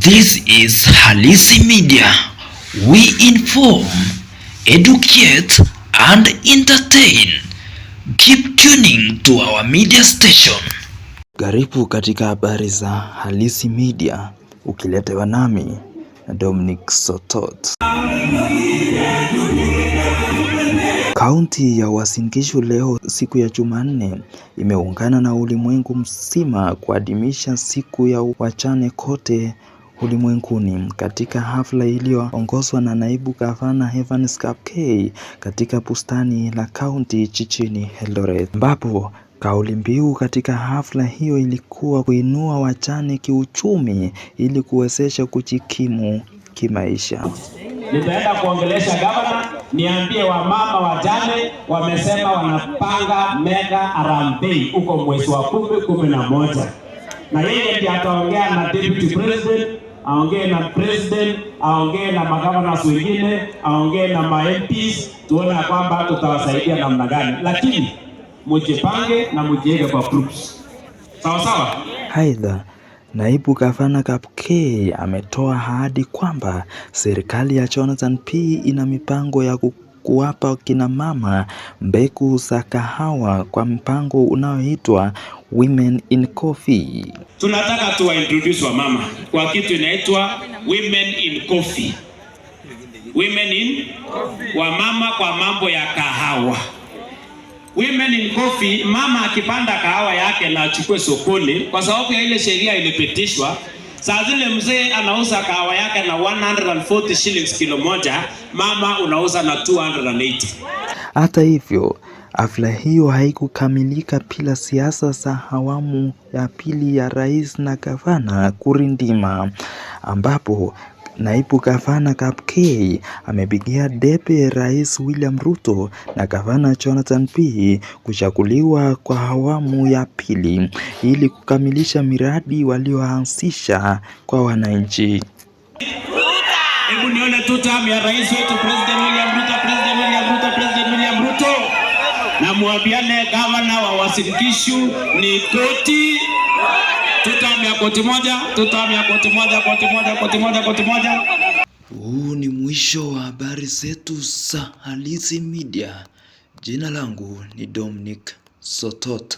This is Halisi Media. We inform, educate and entertain. Keep tuning to our media station. Karibu katika habari za Halisi Media, ukiletewa nami Dominic Sotot. Kaunti ya Uasin Gishu leo siku ya Jumanne imeungana na ulimwengu mzima kuadhimisha siku ya wajane kote ulimwenguni katika hafla iliyoongozwa na naibu gavana Evans Kapkei katika bustani la kaunti jijini Eldoret, ambapo kauli mbiu katika hafla hiyo ilikuwa kuinua wajane kiuchumi ili kuwezesha kujikimu kimaisha. Nitaenda kuongelesha gavana, niambie wamama wajane wamesema wanapanga mega harambee huko mwezi wa 10-11. Na yeye ndiye ataongea na deputy president, aongee na president, aongee na magavana wengine, aongee na MPs, tuone kwamba tutawasaidia namna gani. Lakini mjipange na mjiweke kwa groups. Sawa sawa? Aidha, naibu gavana Kapkei ametoa ahadi kwamba serikali ya Jonathan P ina mipango ya kuwapa kina mama mbegu za kahawa kwa mpango unaoitwa Women in Coffee. Tunataka tuwaintroduce wa mama kwa kitu inaitwa Women in Coffee. Women in Coffee. Wa mama kwa mambo ya kahawa. Women in Coffee, mama akipanda kahawa yake na achukue sokoni, kwa sababu ya ile sheria ilipitishwa, saa zile mzee anauza kahawa yake na 140 shillings kilo moja, mama unauza na 280. Hata hivyo, hafla hiyo haikukamilika bila siasa za awamu ya pili ya rais na gavana kurindima, ambapo naibu gavana Kapkei amepigia debe Rais William Ruto na gavana Jonathan P kuchaguliwa kwa awamu ya pili ili kukamilisha miradi walioanzisha kwa wananchi. Hebu nione tu tamu ya rais wetu President William Ruto, President William Ruto, President William Ruto. Na muambiane gavana wa Uasin Gishu ni koti. Tutamia koti moja, tutamia koti moja, koti moja, koti moja, koti moja. Huu ni mwisho wa habari zetu za Halisi Media. Jina langu ni Dominic Sotot.